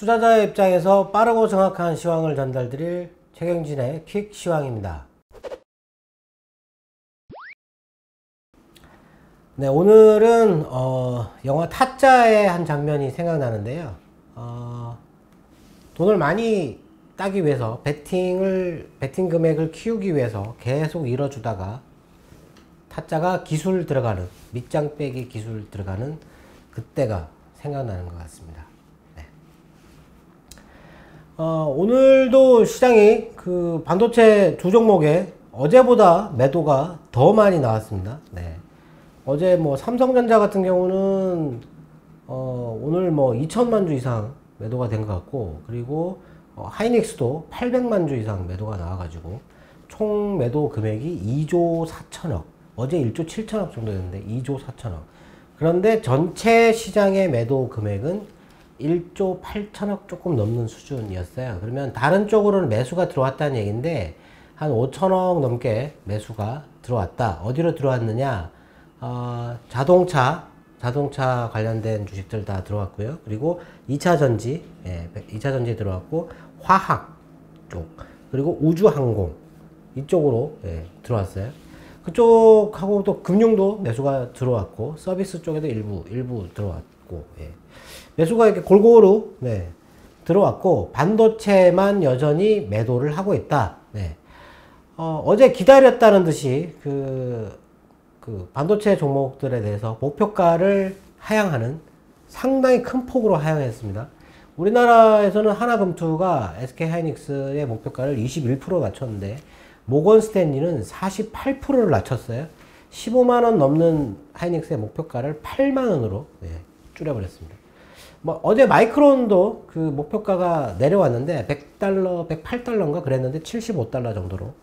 투자자의 입장에서 빠르고 정확한 시황을 전달드릴 최경진의 퀵 시황입니다. 네, 오늘은 영화 타짜의 한 장면이 생각나는데요. 돈을 많이 따기 위해서 베팅 금액을 키우기 위해서 계속 잃어주다가 타짜가 기술 들어가는, 밑장 빼기 기술 들어가는 그때가 생각나는 것 같습니다. 네. 오늘도 시장이 그 반도체 두 종목에 어제보다 매도가 더 많이 나왔습니다. 네. 어제 뭐 삼성전자 같은 경우는 오늘 뭐 2천만 주 이상 매도가 된 것 같고, 그리고 하이닉스도 800만 주 이상 매도가 나와가지고 총 매도 금액이 2조 4천억, 어제 1조 7천억 정도였는데 2조 4천억. 그런데 전체 시장의 매도 금액은 1조 8천억 조금 넘는 수준이었어요. 그러면 다른 쪽으로는 매수가 들어왔다는 얘기인데 한 5천억 넘게 매수가 들어왔다. 어디로 들어왔느냐? 자동차 관련된 주식들 다 들어왔고요. 그리고 2차전지, 2차전지 들어왔고, 화학 쪽, 그리고 우주항공 이쪽으로 들어왔어요. 그쪽하고 또 금융도 매수가 들어왔고, 서비스 쪽에도 일부 들어왔고, 매수가 이렇게 골고루 들어왔고, 반도체만 여전히 매도를 하고 있다. 어제 기다렸다는 듯이 그 반도체 종목들에 대해서 목표가를 하향하는, 상당히 큰 폭으로 하향했습니다. 우리나라에서는 하나금투가 SK하이닉스의 목표가를 21% 낮췄는데 모건스탠리는 48%를 낮췄어요. 15만원 넘는 하이닉스의 목표가를 8만원으로 줄여버렸습니다. 뭐 어제 마이크론도 그 목표가가 내려왔는데 100달러, 108달러인가 그랬는데 75달러 정도로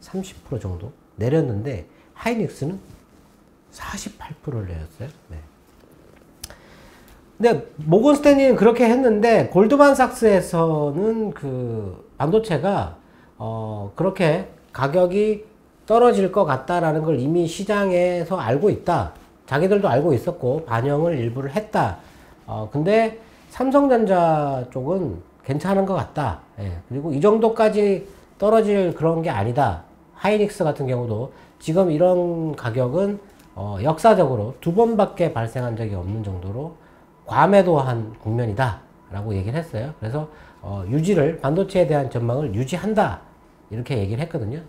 30% 정도 내렸는데 하이닉스는 48%를 내렸어요. 근데 모건스탠리는 그렇게 했는데 골드만삭스에서는 그 반도체가 그렇게 가격이 떨어질 것 같다라는 걸 이미 시장에서 알고 있다. 자기들도 알고 있었고 반영을 일부를 했다. 근데 삼성전자 쪽은 괜찮은 것 같다. 그리고 이 정도까지 떨어질 그런 게 아니다. 하이닉스 같은 경우도 지금 이런 가격은 역사적으로 두 번밖에 발생한 적이 없는 정도로 과매도한 국면이다 라고 얘기를 했어요. 그래서 반도체에 대한 전망을 유지한다 이렇게 얘기를 했거든요.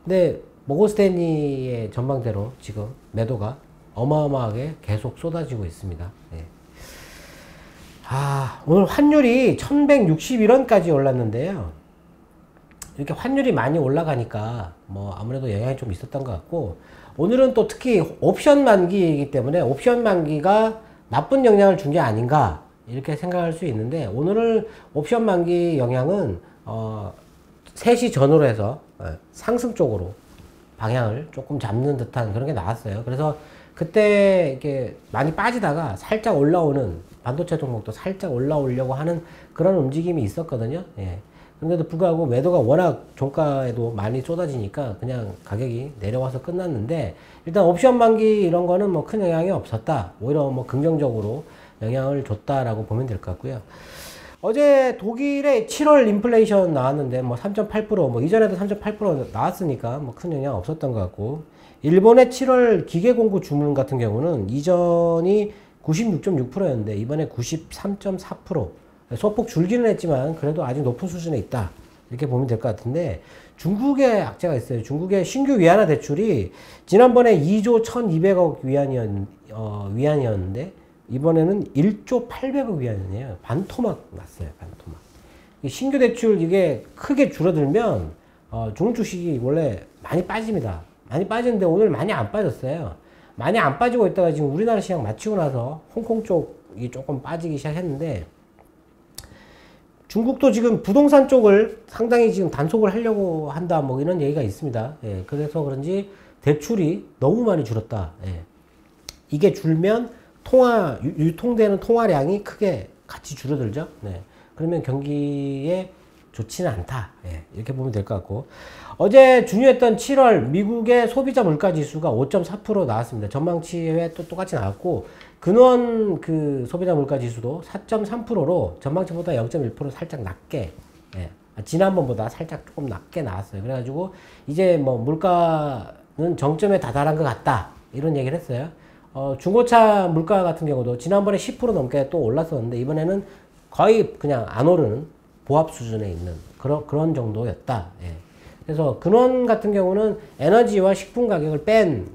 근데 모건스탠리의 전망대로 지금 매도가 어마어마하게 계속 쏟아지고 있습니다. 오늘 환율이 1161원까지 올랐는데요. 이렇게 환율이 많이 올라가니까 뭐 아무래도 영향이 좀 있었던 것 같고, 오늘은 또 특히 옵션 만기이기 때문에 옵션 만기가 나쁜 영향을 준 게 아닌가 이렇게 생각할 수 있는데, 오늘은 옵션 만기 영향은 3시 전후로 해서 상승 쪽으로 방향을 조금 잡는 듯한 그런 게 나왔어요. 그래서 그때 이렇게 많이 빠지다가 살짝 올라오는, 반도체 종목도 살짝 올라오려고 하는 그런 움직임이 있었거든요. 그런데도 불구하고 매도가 워낙 종가에도 많이 쏟아지니까 그냥 가격이 내려와서 끝났는데, 일단 옵션 만기 이런 거는 뭐 큰 영향이 없었다. 오히려 뭐 긍정적으로 영향을 줬다라고 보면 될 것 같고요. 어제 독일의 7월 인플레이션 나왔는데 뭐 3.8%, 뭐 이전에도 3.8% 나왔으니까 뭐 큰 영향 없었던 것 같고, 일본의 7월 기계공구 주문 같은 경우는 이전이 96.6%였는데 이번에 93.4%, 소폭 줄기는 했지만 그래도 아직 높은 수준에 있다 이렇게 보면 될 것 같은데, 중국의 악재가 있어요. 중국의 신규 위안화 대출이 지난번에 2조 1200억 위안이었는데 이번에는 1조 800억 위안이에요. 반토막 났어요. 반토막. 신규 대출 이게 크게 줄어들면 중국 주식이 원래 많이 빠집니다. 많이 빠지는데 오늘 많이 안 빠졌어요. 많이 안 빠지고 있다가 지금 우리나라 시장 마치고 나서 홍콩 쪽이 조금 빠지기 시작했는데, 중국도 지금 부동산 쪽을 상당히 지금 단속을 하려고 한다 뭐 이런 얘기가 있습니다. 그래서 그런지 대출이 너무 많이 줄었다. 이게 줄면 유통되는 통화량이 크게 같이 줄어들죠. 그러면 경기에 좋지는 않다. 이렇게 보면 될 것 같고, 어제 중요했던 7월 미국의 소비자 물가 지수가 5.4% 나왔습니다. 전망치에 또 똑같이 나왔고, 근원 그 소비자 물가 지수도 4.3%로 전망치보다 0.1% 살짝 낮게, 예, 지난번보다 살짝 조금 낮게 나왔어요. 그래가지고 이제 뭐 물가는 정점에 다다른 것 같다, 이런 얘기를 했어요. 중고차 물가 같은 경우도 지난번에 10% 넘게 또 올랐었는데 이번에는 거의 그냥 안 오르는 보합 수준에 있는 그런 정도였다. 예. 그래서 근원 같은 경우는 에너지와 식품 가격을 뺀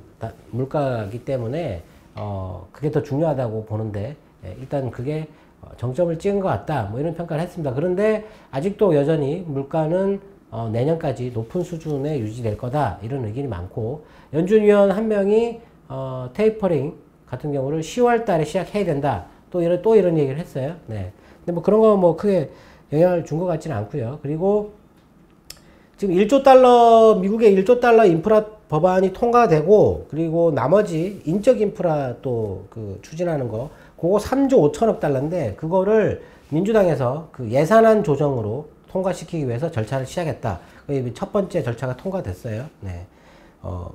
물가이기 때문에 그게 더 중요하다고 보는데, 예, 일단 그게 정점을 찍은 것 같다, 뭐 이런 평가를 했습니다. 그런데 아직도 여전히 물가는 내년까지 높은 수준에 유지될 거다, 이런 의견이 많고, 연준 위원 한 명이 테이퍼링 같은 경우를 10월 달에 시작해야 된다, 또 이런 얘기를 했어요. 네. 근데 뭐 그런 거 뭐 크게 영향을 준 것 같지는 않고요. 그리고 지금 1조 달러, 미국의 1조 달러 인프라 법안이 통과되고, 그리고 나머지 인적 인프라 또 그 추진하는 거, 그거 3조 5천억 달러인데, 그거를 민주당에서 그 예산안 조정으로 통과시키기 위해서 절차를 시작했다. 첫 번째 절차가 통과됐어요. 네.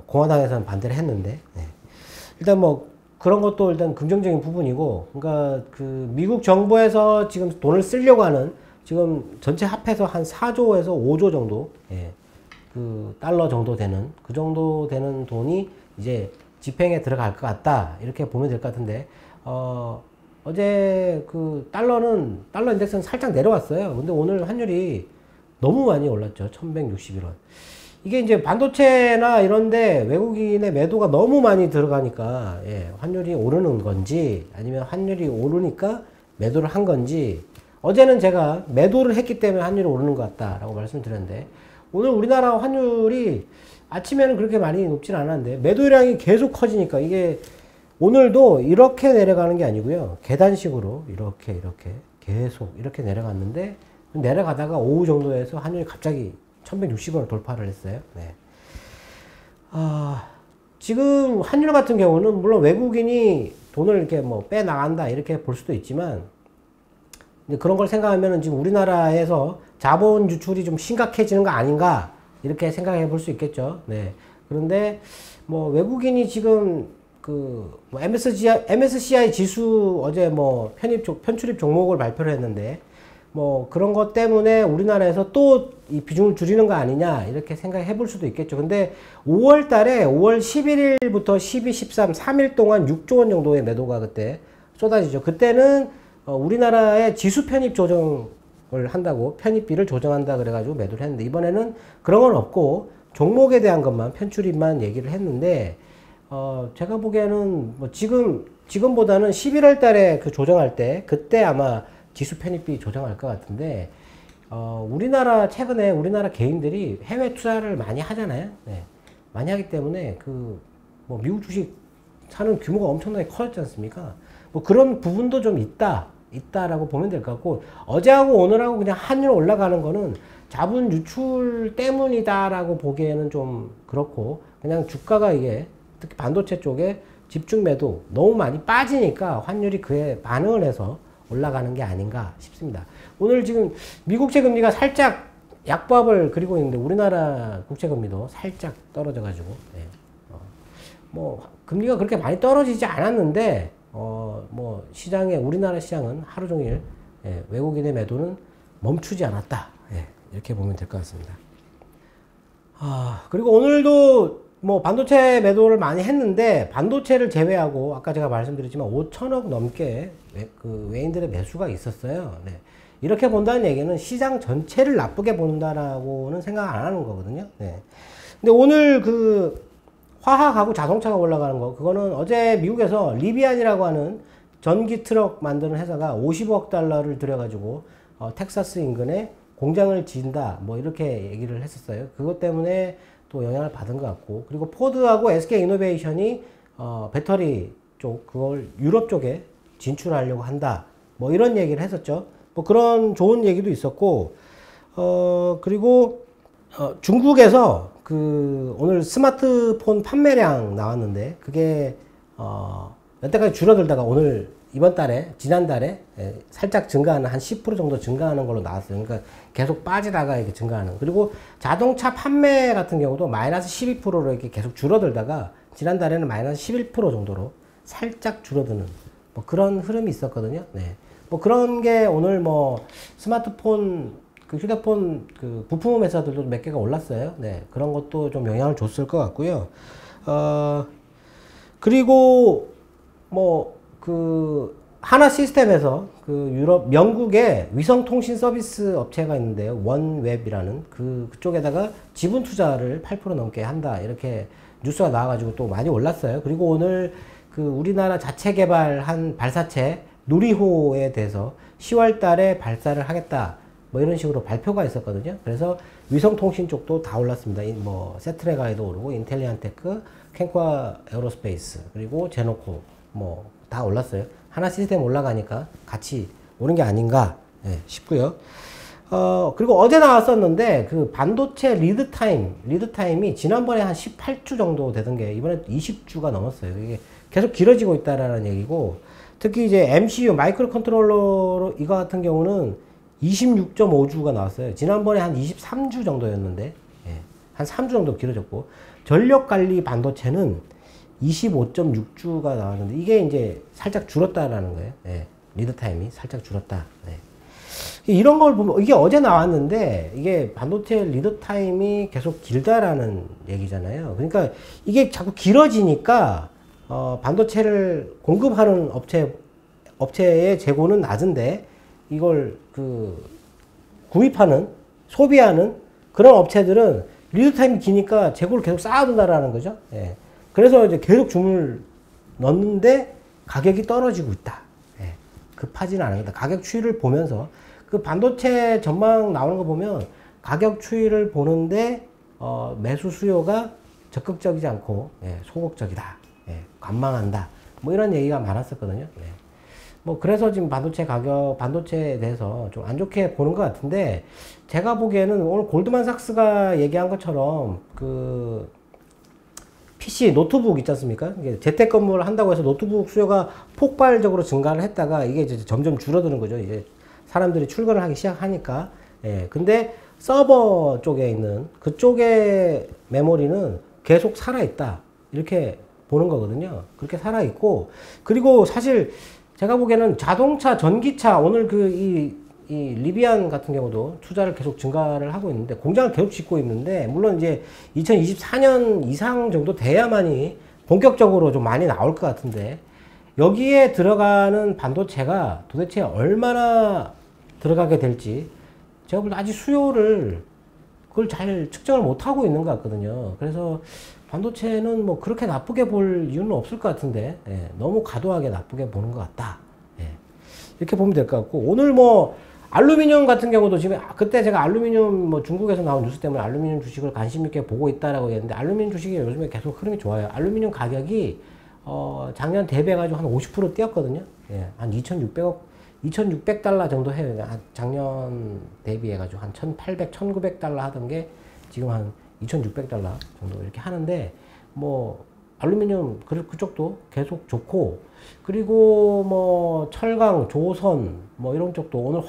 공화당에서는 반대를 했는데, 네. 일단 뭐 그런 것도 일단 긍정적인 부분이고, 그러니까 그 미국 정부에서 지금 돈을 쓰려고 하는, 지금 전체 합해서 한 4조에서 5조 정도, 예, 그 달러 정도 되는, 그 정도 되는 돈이 이제 집행에 들어갈 것 같다, 이렇게 보면 될 것 같은데, 어제 그 달러 인덱스는 살짝 내려왔어요. 근데 오늘 환율이 너무 많이 올랐죠. 1161원. 이게 이제 반도체나 이런데 외국인의 매도가 너무 많이 들어가니까, 예, 환율이 오르는 건지, 아니면 환율이 오르니까 매도를 한 건지. 어제는 제가 매도를 했기 때문에 환율이 오르는 것 같다라고 말씀드렸는데, 오늘 우리나라 환율이 아침에는 그렇게 많이 높진 않았는데 매도량이 계속 커지니까, 이게 오늘도 이렇게 내려가는 게 아니고요, 계단식으로 이렇게 계속 이렇게 내려갔는데, 내려가다가 오후 정도에서 환율이 갑자기 1160원을 돌파를 했어요. 네. 지금 환율 같은 경우는 물론 외국인이 돈을 이렇게 뭐 빼나간다, 이렇게 볼 수도 있지만, 그런 걸 생각하면은 지금 우리나라에서 자본 유출이 좀 심각해지는 거 아닌가, 이렇게 생각해 볼 수 있겠죠. 네. 그런데 뭐 외국인이 지금 그 뭐 MSCI 지수 어제 뭐 편출입 종목을 발표를 했는데, 뭐 그런 것 때문에 우리나라에서 또 이 비중을 줄이는 거 아니냐, 이렇게 생각해 볼 수도 있겠죠. 근데 5월 달에 5월 11일부터 12, 13, 3일 동안 6조 원 정도의 매도가 그때 쏟아지죠. 그때는 우리나라의 지수 편입 조정을 한다고, 편입비를 조정한다 그래가지고 매도를 했는데, 이번에는 그런 건 없고 종목에 대한 것만, 편출입만 얘기를 했는데, 제가 보기에는 뭐 지금보다는 11월 달에 그 조정할 때, 그때 아마 지수 편입비 조정할 것 같은데, 우리나라 최근에 우리나라 개인들이 해외 투자를 많이 하잖아요. 네. 많이 하기 때문에 뭐 미국 주식 사는 규모가 엄청나게 커졌지 않습니까? 뭐 그런 부분도 좀 있다라고 보면 될 것 같고, 어제하고 오늘하고 그냥 환율 올라가는 거는 자본 유출 때문이다라고 보기에는 좀 그렇고, 그냥 주가가 이게 특히 반도체 쪽에 집중 매도 너무 많이 빠지니까 환율이 그에 반응을 해서 올라가는 게 아닌가 싶습니다. 오늘 지금 미국 국채 금리가 살짝 약보합을 그리고 있는데, 우리나라 국채 금리도 살짝 떨어져 가지고, 네. 뭐 금리가 그렇게 많이 떨어지지 않았는데, 뭐 우리나라 시장은 하루 종일, 예, 외국인의 매도는 멈추지 않았다, 예, 이렇게 보면 될 것 같습니다. 그리고 오늘도 뭐 반도체 매도를 많이 했는데, 반도체를 제외하고 아까 제가 말씀드렸지만 5천억 넘게 그 외인들의 매수가 있었어요. 네. 이렇게 본다는 얘기는 시장 전체를 나쁘게 본다라고는 생각 안 하는 거거든요. 네. 근데 오늘 그 화학하고 자동차가 올라가는 거, 그거는 어제 미국에서 리비안이라고 하는 전기 트럭 만드는 회사가 50억 달러를 들여가지고 텍사스 인근에 공장을 지은다, 뭐 이렇게 얘기를 했었어요. 그것 때문에 또 영향을 받은 것 같고, 그리고 포드하고 SK 이노베이션이 배터리 쪽, 그걸 유럽 쪽에 진출하려고 한다, 뭐 이런 얘기를 했었죠. 뭐 그런 좋은 얘기도 있었고, 그리고 중국에서 오늘 스마트폰 판매량 나왔는데, 그게 여태까지 줄어들다가 오늘 이번 달에, 지난달에 살짝 증가하는, 한 10% 정도 증가하는 걸로 나왔어요. 그러니까 계속 빠지다가 이렇게 증가하는. 그리고 자동차 판매 같은 경우도 마이너스 12%로 이렇게 계속 줄어들다가 지난달에는 마이너스 11% 정도로 살짝 줄어드는, 뭐 그런 흐름이 있었거든요. 네. 뭐 그런 게 오늘 뭐 스마트폰, 그 휴대폰 그 부품 회사들도 몇 개가 올랐어요. 네. 그런 것도 좀 영향을 줬을 것 같고요. 그리고 뭐 그 하나 시스템에서 그 유럽, 영국에 위성통신 서비스 업체가 있는데요. 원웹이라는 그쪽에다가 지분 투자를 8% 넘게 한다. 이렇게 뉴스가 나와가지고 또 많이 올랐어요. 그리고 오늘 그 우리나라 자체 개발한 발사체 누리호에 대해서 10월 달에 발사를 하겠다. 뭐 이런 식으로 발표가 있었거든요. 그래서 위성통신 쪽도 다 올랐습니다. 뭐 세트레가에도 오르고 인텔리안테크, 캔과 에어로스페이스, 그리고 제노코 뭐 다 올랐어요. 하나 시스템 올라가니까 같이 오는 게 아닌가 싶고요. 그리고 어제 나왔었는데 그 반도체 리드타임이 지난번에 한 18주 정도 되던 게 이번에 20주가 넘었어요. 이게 계속 길어지고 있다라는 얘기고, 특히 이제 MCU 마이크로 컨트롤러 이거 같은 경우는 26.5주가 나왔어요. 지난번에 한 23주 정도였는데 한 3주 정도 길어졌고, 전력 관리 반도체는 25.6주가 나왔는데 이게 이제 살짝 줄었다라는 거예요. 리드 타임이 살짝 줄었다. 이런 걸 보면 이게 어제 나왔는데 이게 반도체 리드 타임이 계속 길다라는 얘기잖아요. 그러니까 이게 자꾸 길어지니까 반도체를 공급하는 업체의 재고는 낮은데 이걸 그 구입하는, 소비하는 그런 업체들은 리드 타임이 기니까 재고를 계속 쌓아둔다라는 거죠. 그래서 이제 계속 주문을 넣는데 가격이 떨어지고 있다. 급하지는 않은 거다. 가격 추이를 보면서 그 반도체 전망 나오는 거 보면 가격 추이를 보는데 매수 수요가 적극적이지 않고 소극적이다. 관망한다. 뭐 이런 얘기가 많았었거든요. 뭐 그래서 지금 반도체에 대해서 좀 안 좋게 보는 것 같은데, 제가 보기에는 오늘 골드만삭스가 얘기한 것처럼 그 PC, 노트북 있지 않습니까? 재택근무를 한다고 해서 노트북 수요가 폭발적으로 증가를 했다가 이게 이제 점점 줄어드는 거죠. 이제 사람들이 출근을 하기 시작하니까. 근데 서버 쪽에 있는 그쪽의 메모리는 계속 살아있다. 이렇게 보는 거거든요. 그렇게 살아있고, 그리고 사실 제가 보기에는 자동차, 전기차, 오늘 이 리비안 같은 경우도 투자를 계속 증가를 하고 있는데, 공장을 계속 짓고 있는데, 물론 이제 2024년 이상 정도 돼야만이 본격적으로 좀 많이 나올 것 같은데, 여기에 들어가는 반도체가 도대체 얼마나 들어가게 될지 제가 볼 때 아직 수요를 그걸 잘 측정을 못 하고 있는 것 같거든요. 그래서 반도체는 뭐 그렇게 나쁘게 볼 이유는 없을 것 같은데, 너무 과도하게 나쁘게 보는 것 같다. 이렇게 보면 될 것 같고, 오늘 뭐 알루미늄 같은 경우도 지금 그때 제가 알루미늄 뭐 중국에서 나온 뉴스 때문에 알루미늄 주식을 관심 있게 보고 있다라고 했는데, 알루미늄 주식이 요즘에 계속 흐름이 좋아요. 알루미늄 가격이 작년 대비해가지고 한 50% 뛰었거든요. 한 2,600달러 정도 해요. 작년 대비해가지고 한 1,800, 1,900달러 하던 게 지금 한 2,600달러 정도 이렇게 하는데, 뭐 알루미늄 그쪽도 계속 좋고, 그리고 뭐 철강, 조선 뭐 이런 쪽도 오늘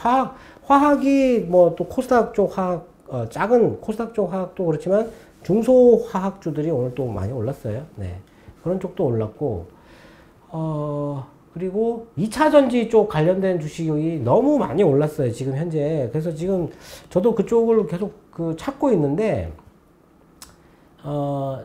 화학이 뭐 또 코스닥 쪽 화학, 작은 코스닥 쪽 화학도 그렇지만 중소 화학주들이 오늘 또 많이 올랐어요. 그런 쪽도 올랐고, 그리고 2차 전지 쪽 관련된 주식이 너무 많이 올랐어요, 지금 현재. 그래서 지금 저도 그쪽을 계속 찾고 있는데,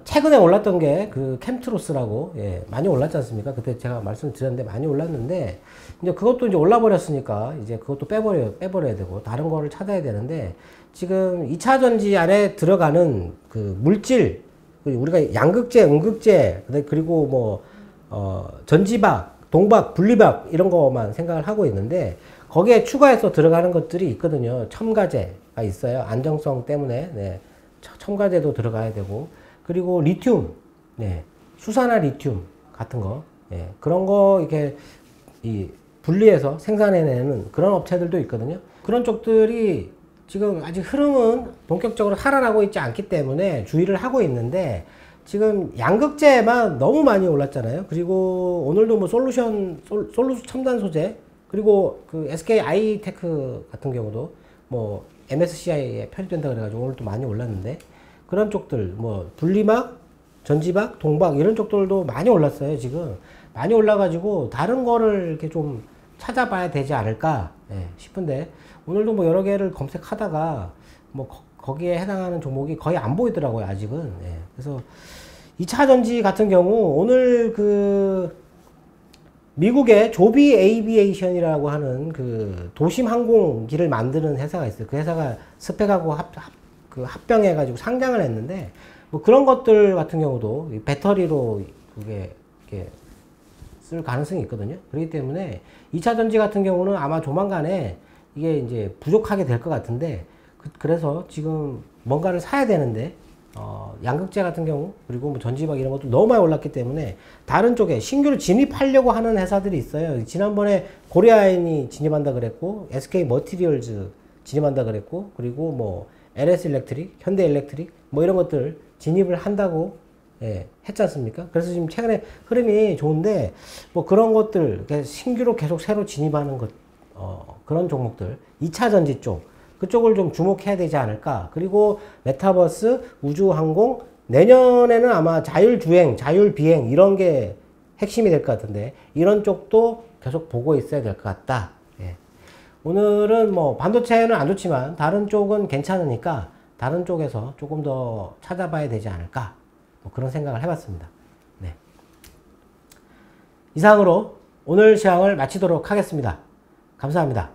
최근에 올랐던 게 그 캠트로스라고, 많이 올랐지 않습니까? 그때 제가 말씀드렸는데 많이 올랐는데, 이제 그것도 이제 올라버렸으니까 이제 그것도 빼버려야 되고 다른 거를 찾아야 되는데, 지금 2차 전지 안에 들어가는 그 물질, 우리가 양극재, 음극재, 그리고 뭐 전지박, 동박, 분리박 이런 거만 생각을 하고 있는데, 거기에 추가해서 들어가는 것들이 있거든요. 첨가제가 있어요. 안정성 때문에. 첨가제도 들어가야 되고, 그리고 리튬, 수산화 리튬 같은 거, 그런 거 이렇게 분리해서 생산해내는 그런 업체들도 있거든요. 그런 쪽들이 지금 아직 흐름은 본격적으로 살아나고 있지 않기 때문에 주의를 하고 있는데, 지금 양극재만 너무 많이 올랐잖아요. 그리고 오늘도 뭐 솔루스 첨단 소재, 그리고 그 SK 아이테크 같은 경우도 뭐 MSCI에 편입된다 그래가지고 오늘 또 많이 올랐는데, 그런 쪽들 뭐 분리막, 전지박, 동박 이런 쪽들도 많이 올랐어요. 지금 많이 올라가지고 다른 거를 이렇게 좀 찾아봐야 되지 않을까 싶은데, 오늘도 뭐 여러 개를 검색하다가 뭐 거기에 해당하는 종목이 거의 안 보이더라고요, 아직은. 그래서 2차 전지 같은 경우 오늘 그 미국의 조비 에이비에이션이라고 하는 그 도심 항공기를 만드는 회사가 있어요. 그 회사가 스펙하고 합병해가지고 상장을 했는데, 뭐 그런 것들 같은 경우도 배터리로 그게 이렇게 쓸 가능성이 있거든요. 그렇기 때문에 2차 전지 같은 경우는 아마 조만간에 이게 이제 부족하게 될 것 같은데, 그래서 지금 뭔가를 사야 되는데, 양극재 같은 경우, 그리고 뭐 전지박 이런 것도 너무 많이 올랐기 때문에 다른 쪽에 신규로 진입하려고 하는 회사들이 있어요. 지난번에 고려아연이 진입한다 그랬고, SK 머티리얼즈 진입한다 그랬고, 그리고 뭐 LS 일렉트릭, 현대 일렉트릭 뭐 이런 것들 진입을 한다고 했지 않습니까? 그래서 지금 최근에 흐름이 좋은데, 뭐 그런 것들 신규로 계속 새로 진입하는 것, 그런 종목들 2차 전지 쪽, 그쪽을 좀 주목해야 되지 않을까. 그리고 메타버스, 우주항공, 내년에는 아마 자율주행, 자율비행 이런 게 핵심이 될 것 같은데, 이런 쪽도 계속 보고 있어야 될 것 같다. 오늘은 뭐 반도체는 안 좋지만 다른 쪽은 괜찮으니까 다른 쪽에서 조금 더 찾아봐야 되지 않을까, 뭐 그런 생각을 해봤습니다. 네. 이상으로 오늘 시황을 마치도록 하겠습니다. 감사합니다.